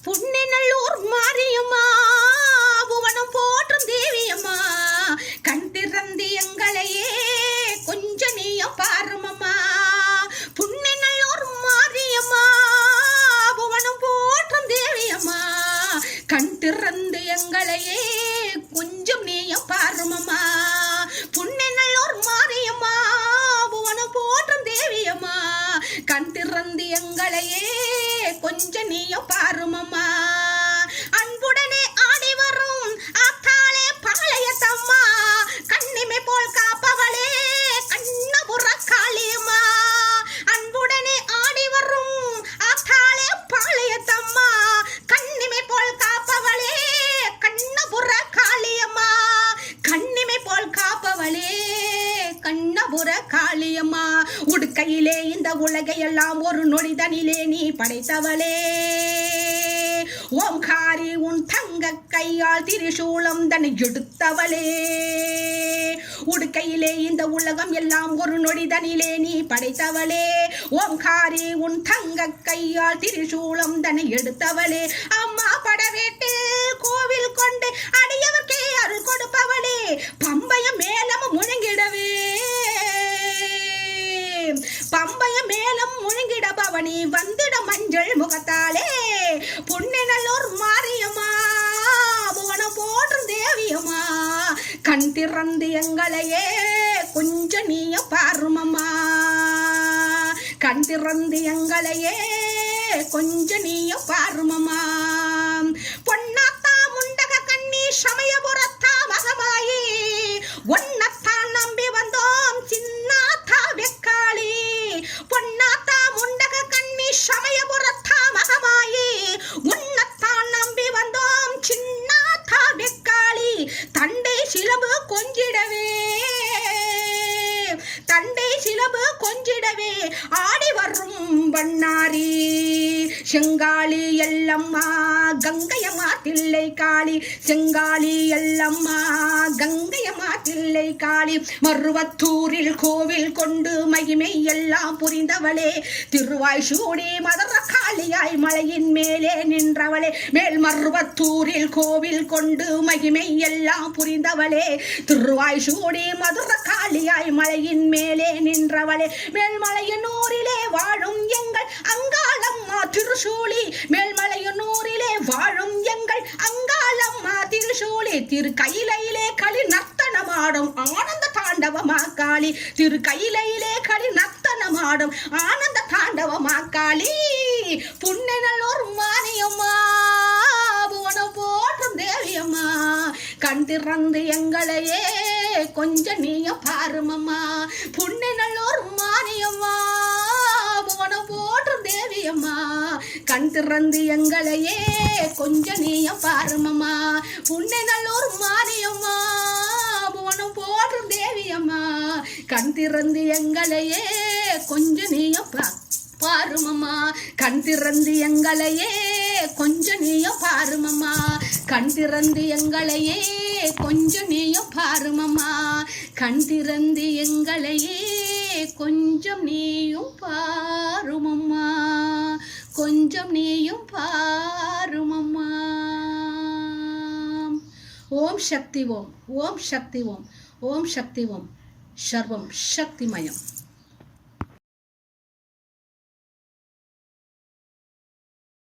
புன்னநல்லூர் மாரியம்மா புவனம் போற்றும் தேவியம்மா கண் திறந்து எங்களையே கொஞ்சம் நீயும் பாருமம்மா. புன்னநல்லூர் மாரியம்மா புவனம் போற்றும் தேவியம்மா கண் திறந்து எங்களையே கொஞ்சம் நீயும் பாருமம்மா. புன்னநல்லூர் மாரியம்மா புவனம் போற்றும் தேவியம்மா கண் திறந்து எங்களையே கொஞ்சம் நீயும் பாருமம்மா. அன்புடனே ஆடி வரும் ஆத்தாளே பாளையத்தம்மா கண்ணிமை போல் காப்பவளே கண்ணபுர காளியம்மா. அன்புடனே ஆடி வரும் ஆத்தாளே பாளையத்தம்மா கண்ணிமை போல் காப்பவளே கண்ணபுர காளியம்மா. கண்ணிமை போல் காப்பவளே கண்ணபுர காளியம்மா. உடுக்கையிலே இந்த உலகையெல்லாம் ஒரு நொடிதனிலே நீ படைத்தவளே. ஓம்காரி உன் தங்க கையால் திரிசூலம் தன்னை எடுத்தவளே. உடுக்கையிலே இந்த உலகம் எல்லாம் ஒரு நொடிதனிலே நீ படைத்தவளே. ஓம்காரி உன் தங்க கையால் திரிசூலம் தன்னை எடுத்தவளே. அம்மா படவேட்டு கோவில் கொண்டு அடியவர்க்கே அருள் கொடுப்பவளே. பம்பைய மேலம் முழங்கிடவே பம்பைய மேலம் முழங்கிட பவனி வந்திட மஞ்சள் முகத்தாலே. புன்னநல்லூர் மாரியம்மா புவனம் போற்றும் தேவியம்மா கண் திறந்து எங்களையே கொஞ்சம் நீய பாருமம்மா. கண் திறந்து எங்களையே கொஞ்சம் நீய பாருமம்மா. பொன்னாத்தா முண்டக கண்ணி சமயபுரத்தா மகமாயி ஒன்னத்தான் நம்பி வந்தோம் சின்னாத்தா வெக்காளி. பொன்னாத்தா முண்டக கண்ணி சமயபுரத்தா மகமாயி உன்னத்தான் நம்பி வந்தோம் சின்னாத்தா வெக்காளி. தண்டை சிலம்பு கொஞ்சிடவே தண்டை சிலம்பு கொஞ்சிடவே ஆடி வரும் பண்ணாரி செங்காளி எல்லம்மா கங்கையம்மா தில்லை காளி. செங்காளி எல்லம்மா கங்கையம்மா தில்லை காளி. மருவத்தூரில் கோவில் கொண்டு மகிமை எல்லாம் புரிந்தவளே. திருவாய் சூடி மதுர காளியாய் மலையின் மேலே நின்றவளே. மேல் மருவத்தூரில் கோவில் கொண்டு மகிமை எல்லாம் புரிந்தவளே. திருவாய் சூடி மதுர காளியாய் மலையின் மேலே நின்றவளே. மேல்மலையனூரிலே வாழும் எங்கள் அங்காளம்மா திருசூலி. மேல்மலையனூரிலே வாழும் எங்கள் அங்காளம்மா திருசூலி. திரு கையிலையிலே களி நர்த்தனமாடும் ஆனந்த தாண்டவமா காளி. திரு கையிலையிலே களி நர்த்தனமாடும் ஆனந்த தாண்டவமா காளி. புன்னநல்லூர் மாரியம்மா புவனம் போற்றும் தேவியம்மா கண் திறந்து எங்களையே கொஞ்சம் நீய பாருமம்மா. புன்னநல்லூர் மாரியம்மா புவனம் போற்றும் தேவியம்மா கண் திறந்து எங்களையே கொஞ்சம் நீய பாருமம்மா. புன்னநல்லூர் மாரியம்மா புவனம் போற்றும் தேவியம்மா கண் திறந்து எங்களையே கொஞ்சம் நீய பாருமம்மா. கண் திறந்து எங்களையே கொஞ்சம் நீய பாருமம்மா. கண் திறந்து எங்களையே கொஞ்சம் நீய பாருமம்மா. கண் திறந்து எங்களையே கொஞ்சம் நீயும் பாருமம்மா. கொஞ்சம் நீயும் பாருமம்மா. ஓம் சக்தி ஓம் ஓம் சக்தி ஓம் ஓம் சக்தி ஓம் சர்வம் சக்திமயம்.